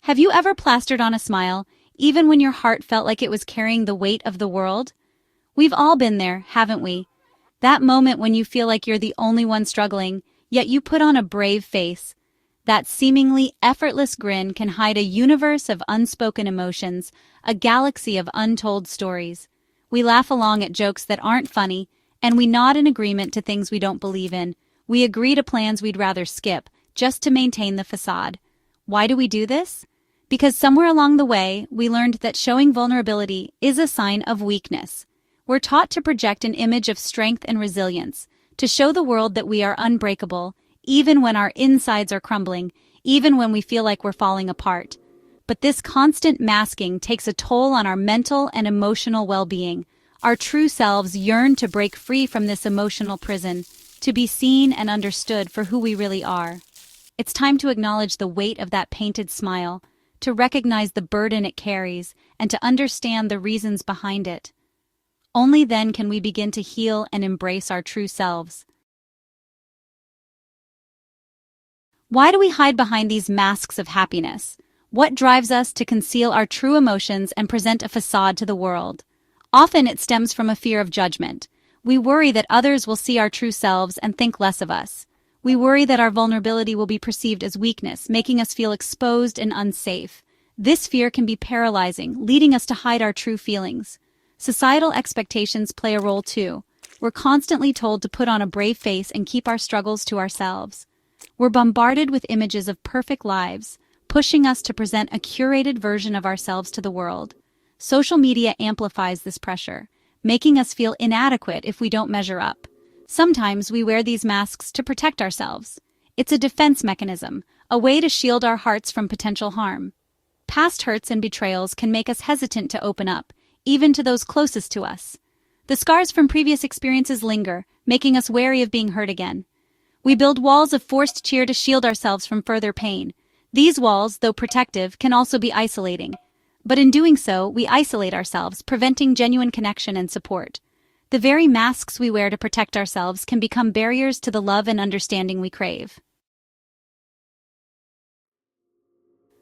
Have you ever plastered on a smile, even when your heart felt like it was carrying the weight of the world? We've all been there, haven't we? That moment when you feel like you're the only one struggling, yet you put on a brave face. That seemingly effortless grin can hide a universe of unspoken emotions, a galaxy of untold stories. We laugh along at jokes that aren't funny, and we nod in agreement to things we don't believe in. We agree to plans we'd rather skip, just to maintain the facade. Why do we do this? Because somewhere along the way, we learned that showing vulnerability is a sign of weakness. We're taught to project an image of strength and resilience, to show the world that we are unbreakable, even when our insides are crumbling, even when we feel like we're falling apart. But this constant masking takes a toll on our mental and emotional well-being. Our true selves yearn to break free from this emotional prison, to be seen and understood for who we really are. It's time to acknowledge the weight of that painted smile, to recognize the burden it carries, and to understand the reasons behind it. Only then can we begin to heal and embrace our true selves. Why do we hide behind these masks of happiness? What drives us to conceal our true emotions and present a facade to the world? Often it stems from a fear of judgment. We worry that others will see our true selves and think less of us. We worry that our vulnerability will be perceived as weakness, making us feel exposed and unsafe. This fear can be paralyzing, leading us to hide our true feelings. Societal expectations play a role too. We're constantly told to put on a brave face and keep our struggles to ourselves. We're bombarded with images of perfect lives, pushing us to present a curated version of ourselves to the world. Social media amplifies this pressure, making us feel inadequate if we don't measure up. Sometimes we wear these masks to protect ourselves. It's a defense mechanism, a way to shield our hearts from potential harm. Past hurts and betrayals can make us hesitant to open up, even to those closest to us. The scars from previous experiences linger, making us wary of being hurt again. We build walls of forced cheer to shield ourselves from further pain. These walls, though protective, can also be isolating. But in doing so, we isolate ourselves, preventing genuine connection and support. The very masks we wear to protect ourselves can become barriers to the love and understanding we crave.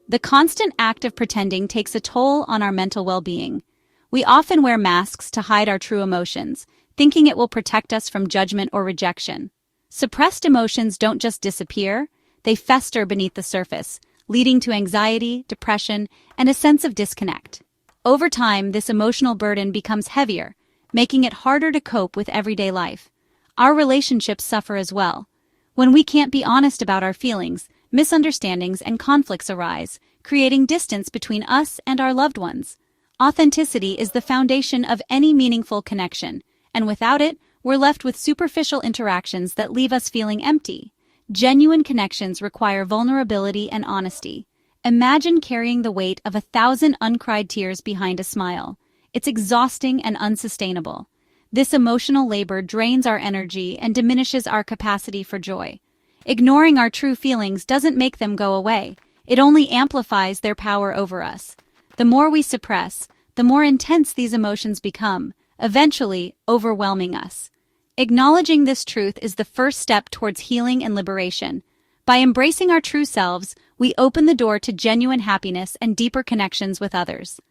The constant act of pretending takes a toll on our mental well-being. We often wear masks to hide our true emotions, thinking it will protect us from judgment or rejection. Suppressed emotions don't just disappear, they fester beneath the surface, leading to anxiety, depression, and a sense of disconnect. Over time, this emotional burden becomes heavier, making it harder to cope with everyday life. Our relationships suffer as well. When we can't be honest about our feelings, misunderstandings and conflicts arise, creating distance between us and our loved ones. Authenticity is the foundation of any meaningful connection, and without it, we're left with superficial interactions that leave us feeling empty. Genuine connections require vulnerability and honesty. Imagine carrying the weight of 1,000 uncried tears behind a smile. It's exhausting and unsustainable. This emotional labor drains our energy and diminishes our capacity for joy. Ignoring our true feelings doesn't make them go away. It only amplifies their power over us. The more we suppress, the more intense these emotions become, eventually overwhelming us. Acknowledging this truth is the first step towards healing and liberation. By embracing our true selves, we open the door to genuine happiness and deeper connections with others.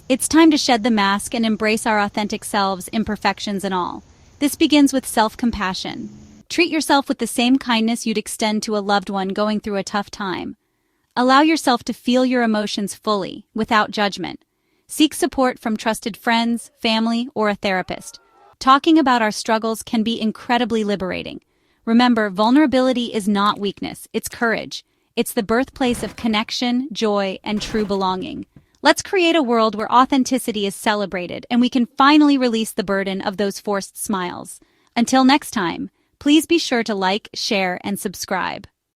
It's time to shed the mask and embrace our authentic selves, imperfections and all. This begins with self-compassion. Treat yourself with the same kindness you'd extend to a loved one going through a tough time. Allow yourself to feel your emotions fully, without judgment. Seek support from trusted friends, family, or a therapist. Talking about our struggles can be incredibly liberating. Remember, vulnerability is not weakness, it's courage. It's the birthplace of connection, joy, and true belonging. Let's create a world where authenticity is celebrated and we can finally release the burden of those forced smiles. Until next time, please be sure to like, share, and subscribe.